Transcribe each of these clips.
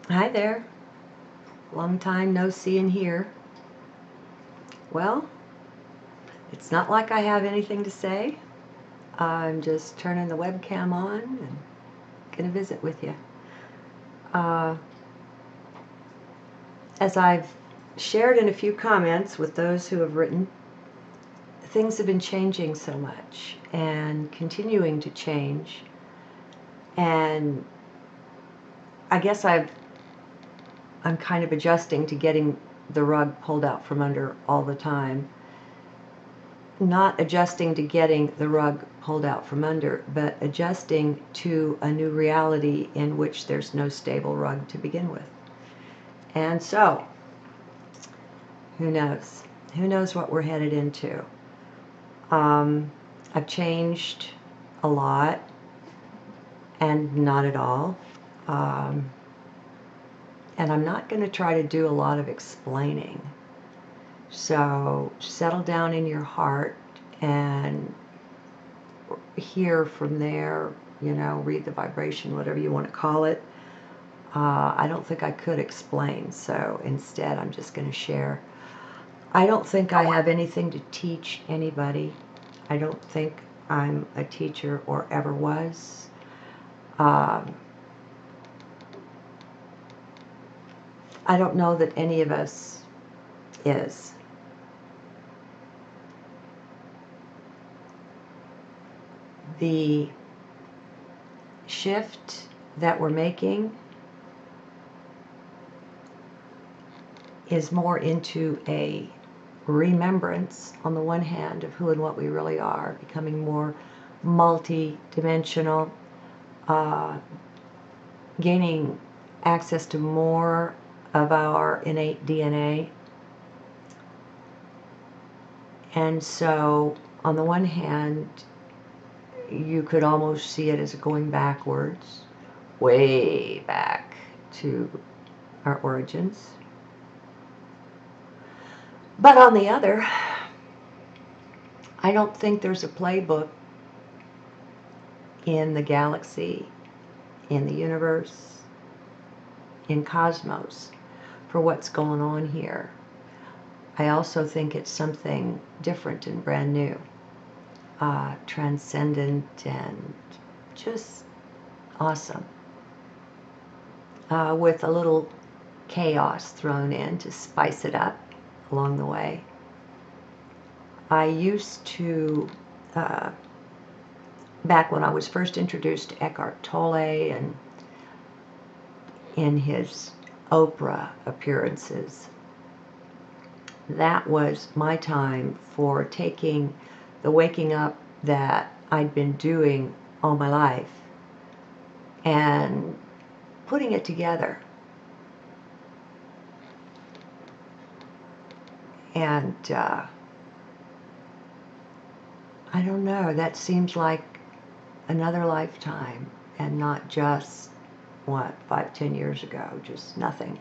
Hi there. Long time no see and hear. Well, it's not like I have anything to say. I'm just turning the webcam on and going to visit with you. Uh, as I've shared in a few comments with those who have written, things have been changing so much and continuing to change. And I guess I'm kind of adjusting to getting the rug pulled out from under all the time. Not adjusting to getting the rug pulled out from under, but adjusting to a new reality in which there's no stable rug to begin with. And so, who knows? Who knows what we're headed into? I've changed a lot and not at all. And I'm not going to try to do a lot of explaining. So settle down in your heart and hear from there, read the vibration, whatever you want to call it. I don't think I could explain, so instead I'm just going to share. I don't think I have anything to teach anybody. I don't think I'm a teacher or ever was. I don't know that any of us is. The shift that we're making is more into a remembrance, on the one hand, of who and what we really are, becoming more multi-dimensional, gaining access to more of our innate DNA. And so, on the one hand, you could almost see it as going backwards, way back to our origins. But on the other, I don't think there's a playbook in the galaxy, in the universe, in cosmos for what's going on here. I also think it's something different and brand new, transcendent and just awesome, with a little chaos thrown in to spice it up along the way. I used to, back when I was first introduced to Eckhart Tolle and in his Oprah appearances, that was my time for taking the waking up that I'd been doing all my life and putting it together. And I don't know, that seems like another lifetime and not just, 5-10 years ago, just nothing.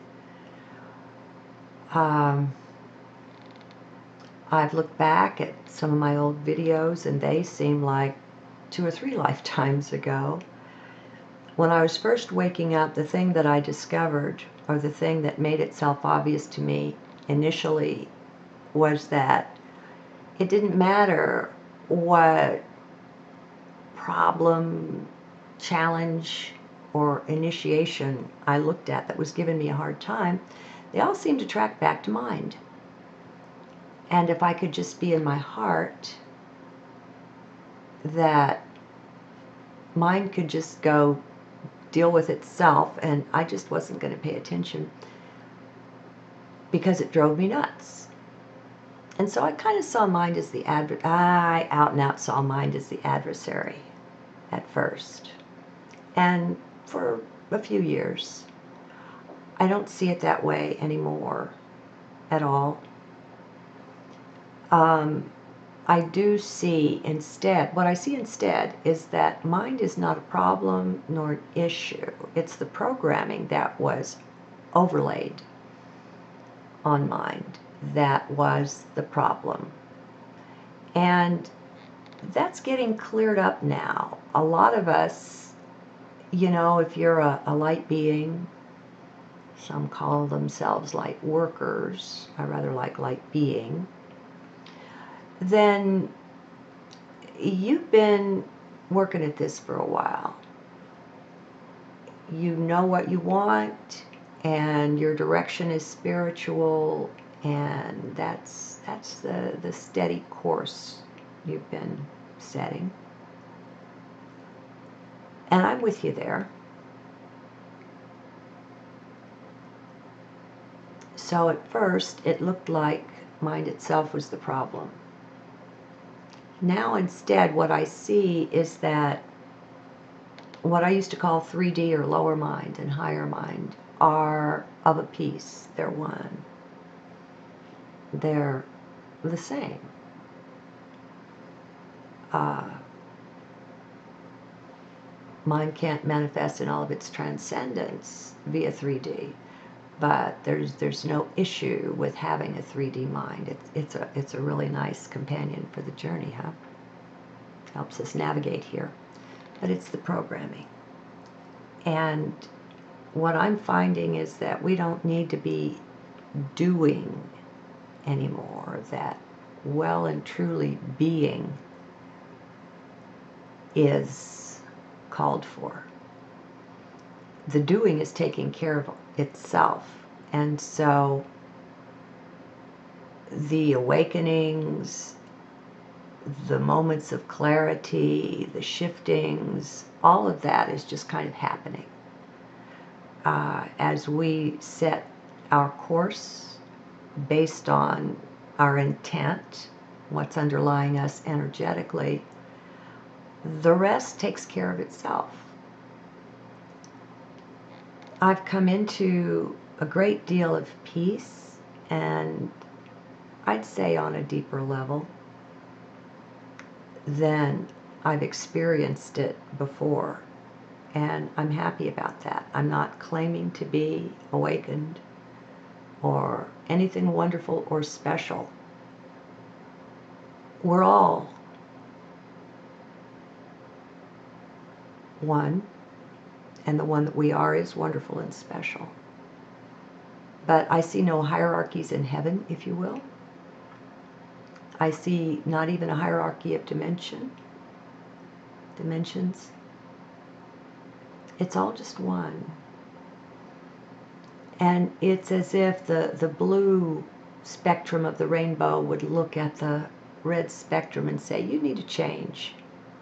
I've looked back at some of my old videos and they seem like 2 or 3 lifetimes ago. When I was first waking up, the thing that I discovered, or the thing that made itself obvious to me initially, was that it didn't matter what problem, challenge, or initiation I looked at that was giving me a hard time, they all seemed to track back to mind. And if I could just be in my heart, that mind could just go deal with itself, and I just wasn't going to pay attention because it drove me nuts. And so I kind of saw mind as the I out and out saw mind as the adversary at first. And for a few years. I don't see it that way anymore at all. I do see instead, what I see instead is that mind is not a problem nor an issue. It's the programming that was overlaid on mind that was the problem. And that's getting cleared up now. A lot of us, if you're a light being, some call themselves light workers, I rather like light being, then you've been working at this for a while. You know what you want, and your direction is spiritual, and that's the steady course you've been setting. And I'm with you there. So at first, it looked like mind itself was the problem. Now instead, what I see is that what I used to call 3D or lower mind and higher mind are of a piece. They're one. They're the same. Mind can't manifest in all of its transcendence via 3D, but there's no issue with having a 3D mind. It's a really nice companion for the journey, huh? Helps us navigate here. But it's the programming. And what I'm finding is that we don't need to be doing anymore, that well and truly being is called for. The doing is taking care of itself. And so the awakenings, the moments of clarity, the shiftings, all of that is just kind of happening. As we set our course based on our intent, what's underlying us energetically, the rest takes care of itself. I've come into a great deal of peace, and I'd say on a deeper level than I've experienced it before. And I'm happy about that. I'm not claiming to be awakened or anything wonderful or special. We're all one, and the one that we are is wonderful and special. But I see no hierarchies in heaven, if you will. I see not even a hierarchy of dimensions. It's all just one. And it's as if the blue spectrum of the rainbow would look at the red spectrum and say, you need to change.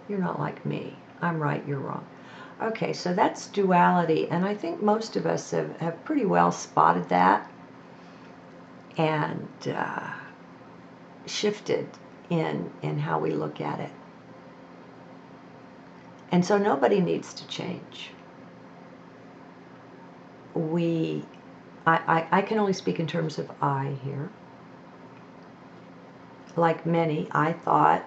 You're not like me. I'm right, you're wrong. Okay, so that's duality, and I think most of us have pretty well spotted that and shifted in how we look at it. And so nobody needs to change. I can only speak in terms of I here. Like many, I thought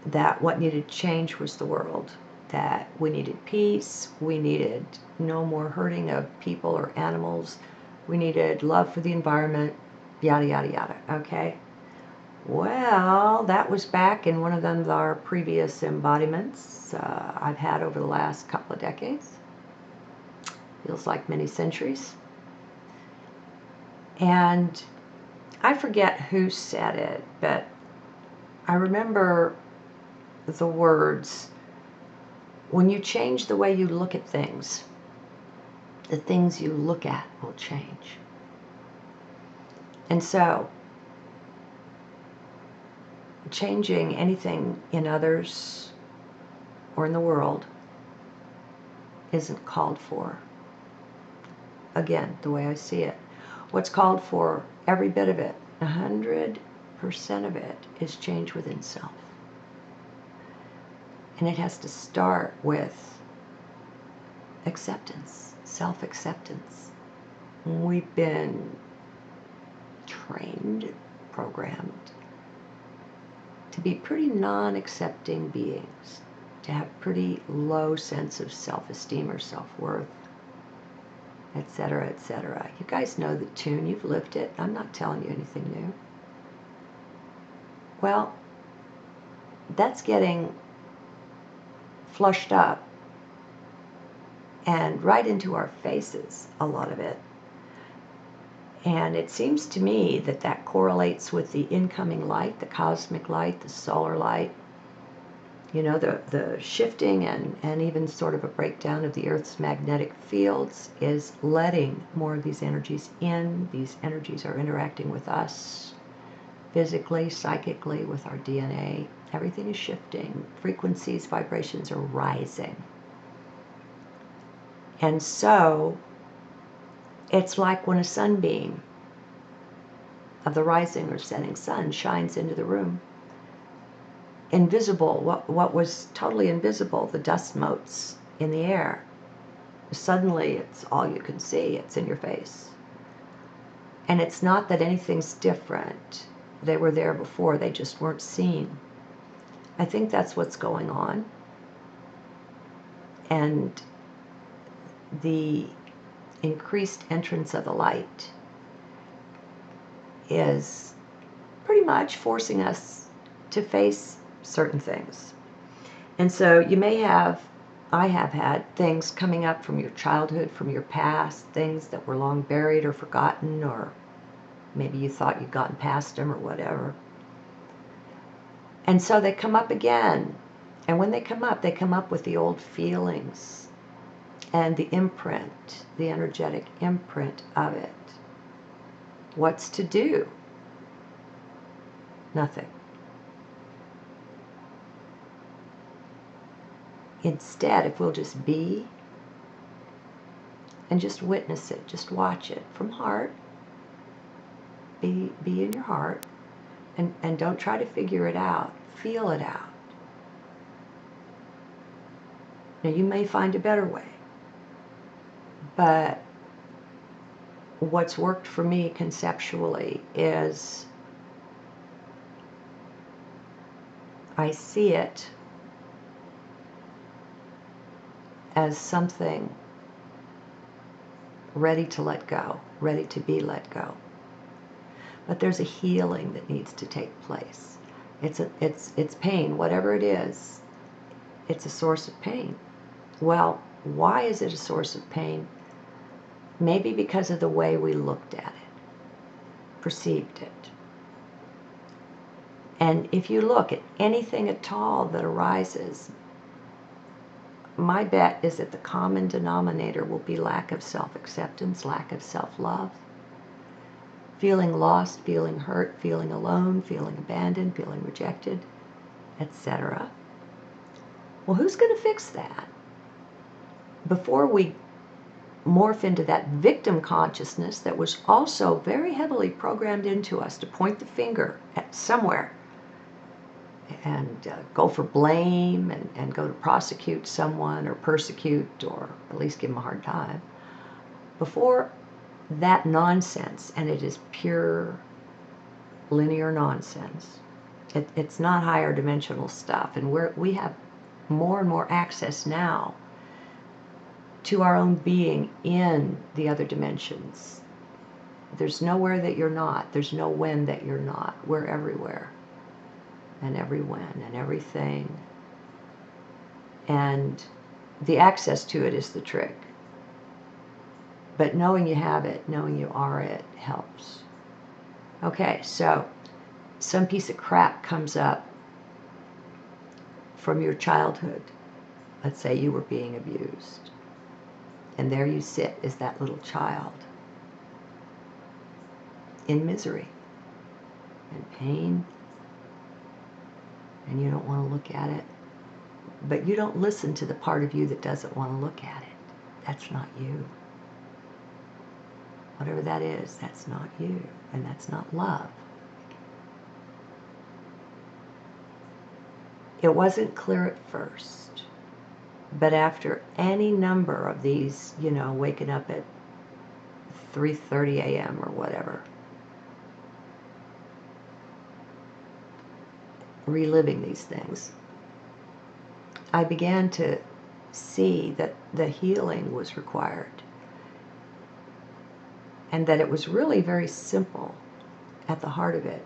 that what needed change was the world, that we needed peace, we needed no more hurting of people or animals, we needed love for the environment, yada, yada, yada, okay? Well, that was back in one of them, our previous embodiments I've had over the last couple of decades. Feels like many centuries. And I forget who said it, but I remember the words, when you change the way you look at things, the things you look at will change. And so, changing anything in others or in the world isn't called for. Again, the way I see it. What's called for, every bit of it, 100% of it, is change within self. And it has to start with acceptance, self-acceptance. We've been trained, programmed to be pretty non-accepting beings, to have pretty low sense of self-esteem or self-worth, etc., etc. You guys know the tune, you've lived it. I'm not telling you anything new. Well, that's getting flushed up and right into our faces, a lot of it. And it seems to me that that correlates with the incoming light, the cosmic light, the solar light, you know, the shifting and even sort of a breakdown of the Earth's magnetic fields is letting more of these energies in. These energies are interacting with us physically, psychically, with our DNA. Everything is shifting. Frequencies, vibrations are rising. And so it's like when a sunbeam of the rising or setting sun shines into the room. Invisible, what was totally invisible, the dust motes in the air, suddenly it's all you can see, it's in your face. And it's not that anything's different. They were there before, they just weren't seen. I think that's what's going on. And the increased entrance of the light is pretty much forcing us to face certain things. And so you may have, I have had things coming up from your childhood, from your past, things that were long buried or forgotten, or maybe you thought you'd gotten past them or whatever. And so they come up again. And when they come up with the old feelings and the imprint, the energetic imprint of it. What's to do? Nothing. Instead, if we'll just be and just witness it, just watch it from heart, be in your heart, and don't try to figure it out. Feel it out. Now, you may find a better way, but what's worked for me conceptually is I see it as something ready to let go, ready to be let go. But there's a healing that needs to take place. It's pain, whatever it is, it's a source of pain. Well, why is it a source of pain? Maybe because of the way we looked at it, perceived it. And if you look at anything at all that arises, my bet is that the common denominator will be lack of self-acceptance, lack of self-love, feeling lost, feeling hurt, feeling alone, feeling abandoned, feeling rejected, etc. Well, who's going to fix that? Before we morph into that victim consciousness that was also very heavily programmed into us to point the finger at somewhere and go for blame and go to prosecute someone or persecute or at least give them a hard time. Before that nonsense, and it is pure linear nonsense, it's not higher dimensional stuff, and we have more and more access now to our own being in the other dimensions. There's nowhere that you're not. There's no when that you're not. We're everywhere. And every when and everything. And the access to it is the trick. But knowing you have it, knowing you are it, helps. Okay, so some piece of crap comes up from your childhood. Let's say you were being abused. And there you sit as that little child in misery and pain, and you don't want to look at it. But you don't listen to the part of you that doesn't want to look at it. That's not you. Whatever that is, that's not you, and that's not love. It wasn't clear at first, but after any number of these, you know, waking up at 3:30 a.m. or whatever, reliving these things, I began to see that the healing was required, and that it was really very simple at the heart of it.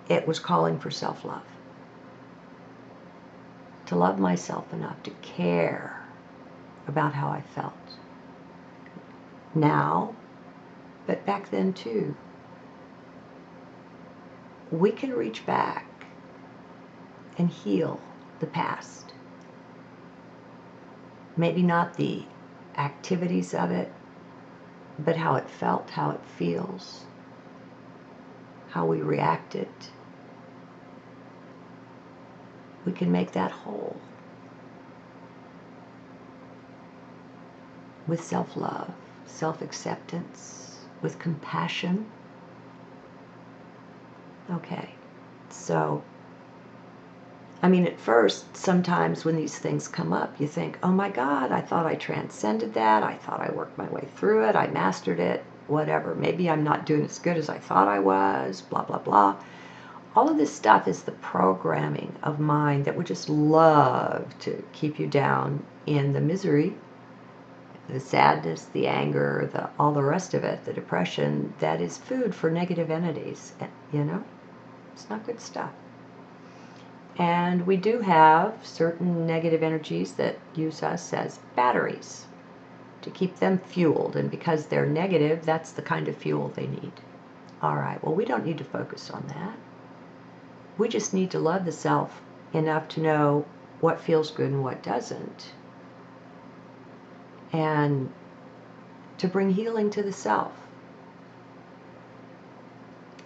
It was calling for self-love. to love myself enough to care about how I felt. Now, but back then too. We can reach back and heal the past. Maybe not the activities of it, but how it felt, how it feels, how we reacted. We can make that whole with self-love, self-acceptance, with compassion. Okay, so, I mean, at first, sometimes when these things come up, you think, oh my God, I thought I transcended that. I thought I worked my way through it. I mastered it, whatever. Maybe I'm not doing as good as I thought I was, blah, blah, blah. All of this stuff is the programming of mind that would just love to keep you down in the misery, the sadness, the anger, all the rest of it, the depression. That is food for negative entities, you know? It's not good stuff. And we do have certain negative energies that use us as batteries to keep them fueled. And because they're negative, that's the kind of fuel they need. All right, well, we don't need to focus on that. We just need to love the self enough to know what feels good and what doesn't. And to bring healing to the self.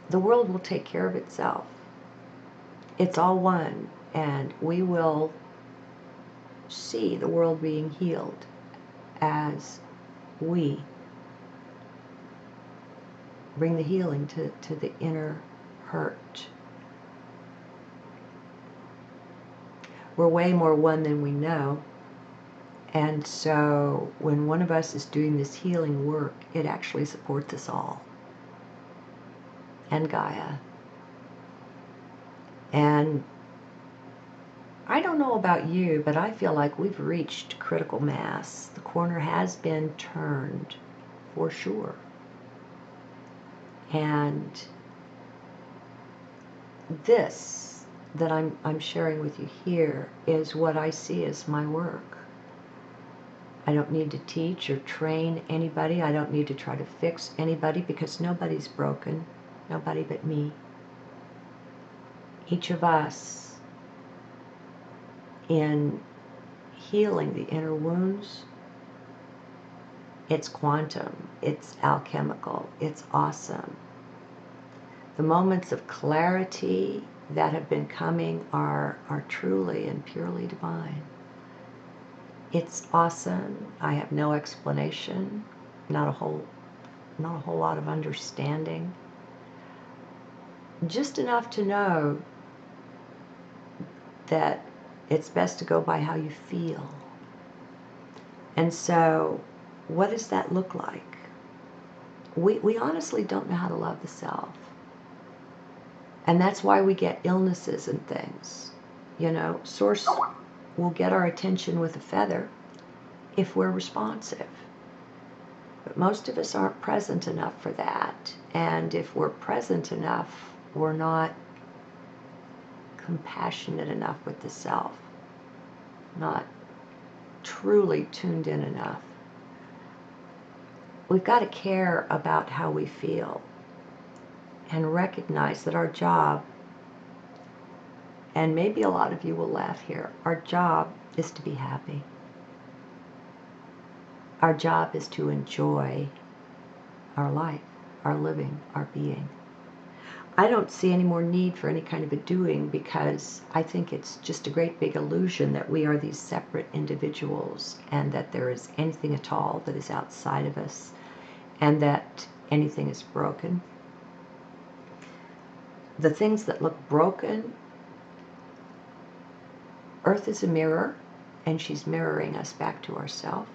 The world will take care of itself. It's all one, and we will see the world being healed as we bring the healing to the inner hurt. We're way more one than we know, and so when one of us is doing this healing work, it actually supports us all, and Gaia. And I don't know about you, but I feel like we've reached critical mass. The corner has been turned, for sure. And this that I'm sharing with you here is what I see as my work. I don't need to teach or train anybody. I don't need to try to fix anybody, because nobody's broken, nobody but me. Each of us, in healing the inner wounds, it's quantum, it's alchemical, it's awesome. The moments of clarity that have been coming are truly and purely divine. It's awesome. I have no explanation, not a whole lot of understanding. Just enough to know that it's best to go by how you feel. And so, what does that look like? We honestly don't know how to love the self. And that's why we get illnesses and things. You know, Source will get our attention with a feather if we're responsive. But most of us aren't present enough for that. And if we're present enough, we're not compassionate enough with the self, not truly tuned in enough. We've got to care about how we feel and recognize that our job, and maybe a lot of you will laugh here, our job is to be happy. Our job is to enjoy our life, our living, our being. I don't see any more need for any kind of a doing, because I think it's just a great big illusion that we are these separate individuals, and that there is anything at all that is outside of us, and that anything is broken. The things that look broken, Earth is a mirror, and she's mirroring us back to ourselves.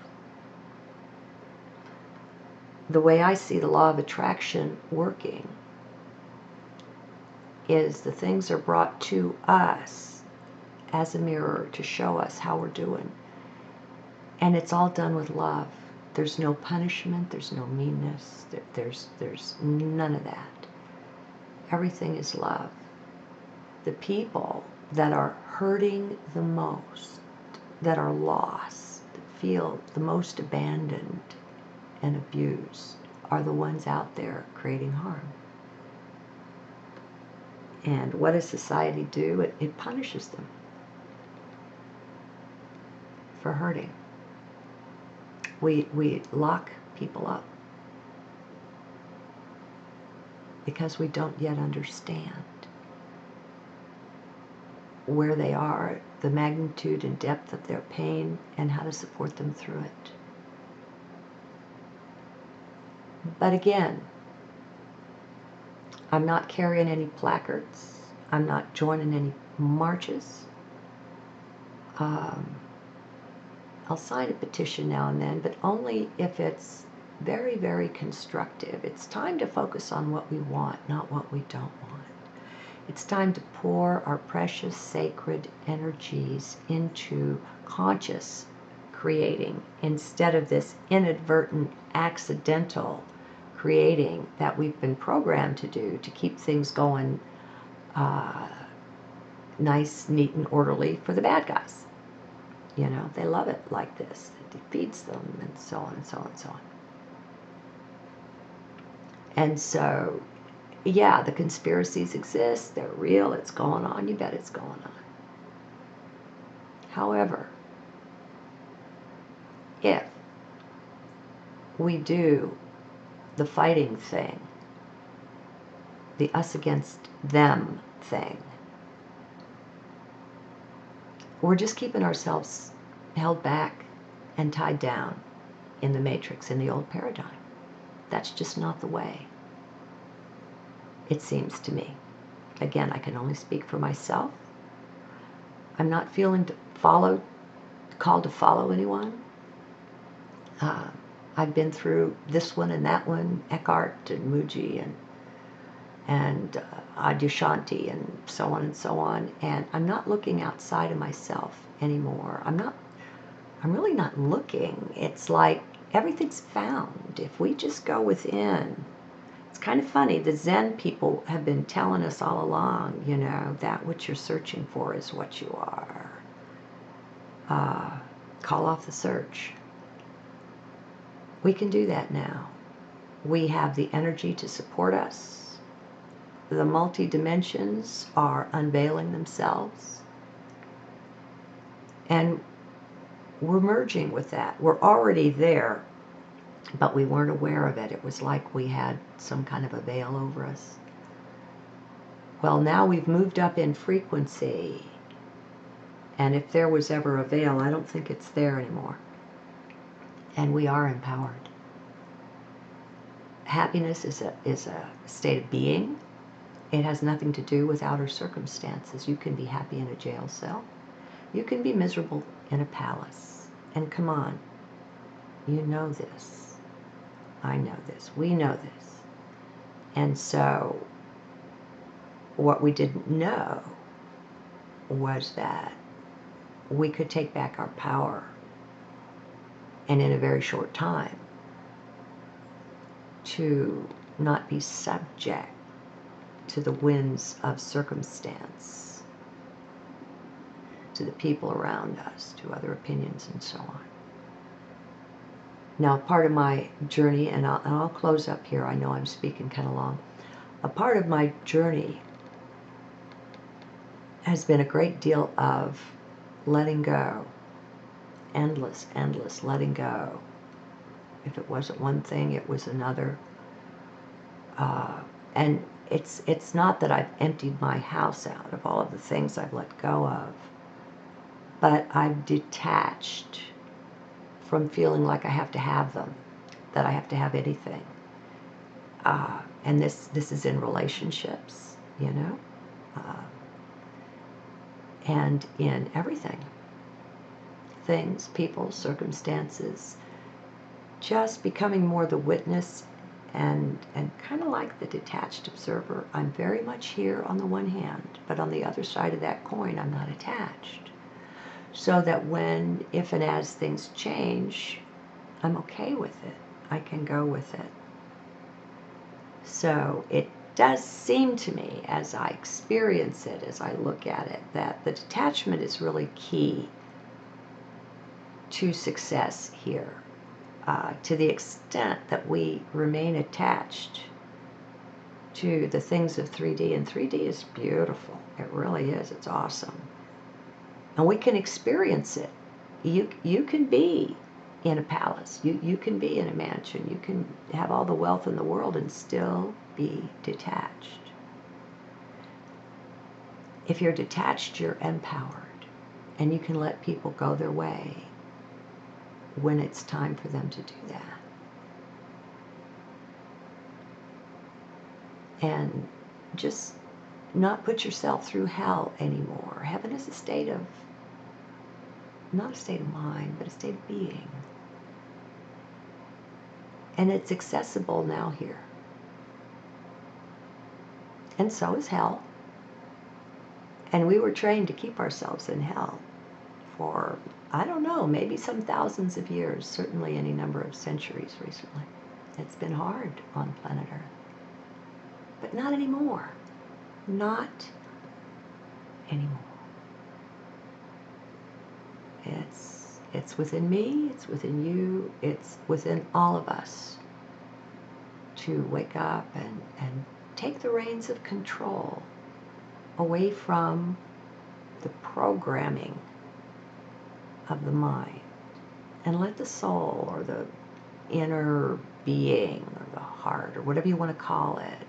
The way I see the law of attraction working is the things are brought to us as a mirror to show us how we're doing. And it's all done with love. There's no punishment, there's no meanness, there's none of that. Everything is love. The people that are hurting the most, that are lost, that feel the most abandoned and abused, are the ones out there creating harm. And what does society do? It punishes them for hurting. We lock people up because we don't yet understand where they are, the magnitude and depth of their pain, and how to support them through it. But again, I'm not carrying any placards. I'm not joining any marches. I'll sign a petition now and then, but only if it's very, very constructive. It's time to focus on what we want, not what we don't want. It's time to pour our precious, sacred energies into conscious creating instead of this inadvertent, accidental creating that we've been programmed to do to keep things going nice, neat, and orderly for the bad guys. You know, they love it like this. It defeats them, and so on and so on and so on. And so, yeah, the conspiracies exist. They're real. It's going on. You bet it's going on. However, if we do the fighting thing, the us against them thing, we're just keeping ourselves held back and tied down in the matrix, in the old paradigm. That's just not the way, it seems to me. Again, I can only speak for myself. I'm not feeling called to follow anyone. I've been through this one and that one, Eckhart and Muji and Adyashanti and so on, and I'm not looking outside of myself anymore. I'm really not looking. It's like everything's found. If we just go within, it's kind of funny, the Zen people have been telling us all along, you know, that what you're searching for is what you are. Call off the search. We can do that now. We have the energy to support us. The multi-dimensions are unveiling themselves. And we're merging with that. We're already there, but we weren't aware of it. It was like we had some kind of a veil over us. Well, now we've moved up in frequency. And if there was ever a veil, I don't think it's there anymore. And we are empowered. Happiness is a state of being. It has nothing to do with outer circumstances. You can be happy in a jail cell. You can be miserable in a palace. And come on, you know this. I know this. We know this. And so what we didn't know was that we could take back our power, and in a very short time, to not be subject to the winds of circumstance, to the people around us, to other opinions, and so on. Now, part of my journey, and I'll close up here, I know I'm speaking kind of long. A part of my journey has been a great deal of letting go. Endless letting go. If it wasn't one thing, it was another. And it's not that I've emptied my house out of all of the things I've let go of, but I've detached from feeling like I have to have them, that I have to have anything. And this is in relationships, you know, and in everything. Things, people, circumstances, just becoming more the witness and kind of like the detached observer. I'm very much here on the one hand, but on the other side of that coin, I'm not attached. So that when, if and as things change, I'm okay with it. I can go with it. So it does seem to me, as I experience it, as I look at it, that the detachment is really key to success here. To the extent that we remain attached to the things of 3D, and 3D is beautiful. It really is. It's awesome. And we can experience it. You can be in a palace. You can be in a mansion. You can have all the wealth in the world and still be detached. If you're detached, you're empowered. And you can let people go their way when it's time for them to do that. And just not put yourself through hell anymore. Heaven is a state of, not a state of mind, but a state of being. And it's accessible now here. And so is hell. And we were trained to keep ourselves in hell for, I don't know, maybe some thousands of years, certainly any number of centuries recently. It's been hard on planet Earth. But not anymore. Not anymore. It's within me, it's within you, it's within all of us to wake up and take the reins of control away from the programming of the mind and let the soul or the inner being or the heart or whatever you want to call it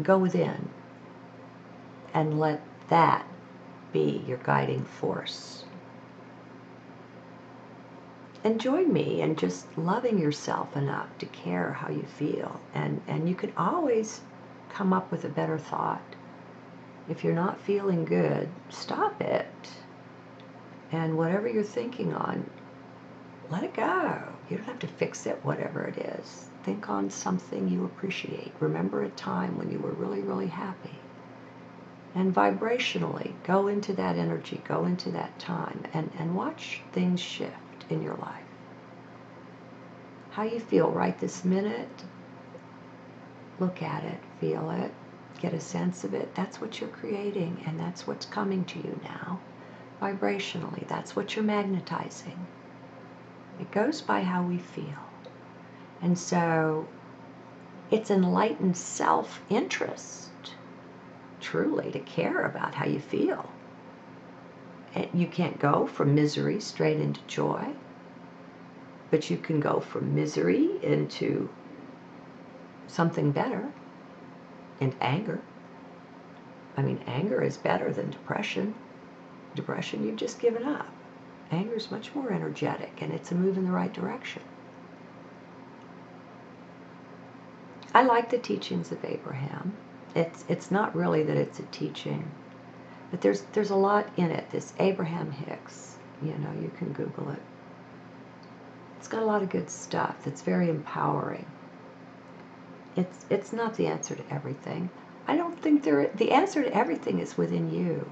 go within and let that be your guiding force. And join me in just loving yourself enough to care how you feel. And you can always come up with a better thought. If you're not feeling good, stop it. And whatever you're thinking on, let it go. You don't have to fix it, whatever it is. Think on something you appreciate. Remember a time when you were really, really happy. And vibrationally, go into that energy, go into that time, and watch things shift in your life. How you feel right this minute, look at it, feel it, get a sense of it. That's what you're creating, and that's what's coming to you now. Vibrationally, that's what you're magnetizing. It goes by how we feel. And so it's enlightened self-interest, truly, to care about how you feel. And you can't go from misery straight into joy, but you can go from misery into something better, and anger. I mean, anger is better than depression. Depression, you've just given up. Anger is much more energetic, and it's a move in the right direction. I like the teachings of Abraham. It's not really that it's a teaching, but there's a lot in it. This Abraham Hicks, you can Google it. It's got a lot of good stuff that's very empowering. It's not the answer to everything. I don't think the answer to everything is within you,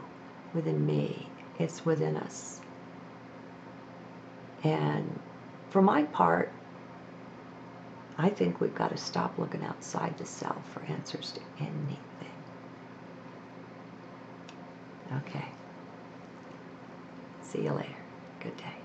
within me. It's within us. And for my part, I think we've got to stop looking outside the self for answers to anything. Okay. See you later. Good day.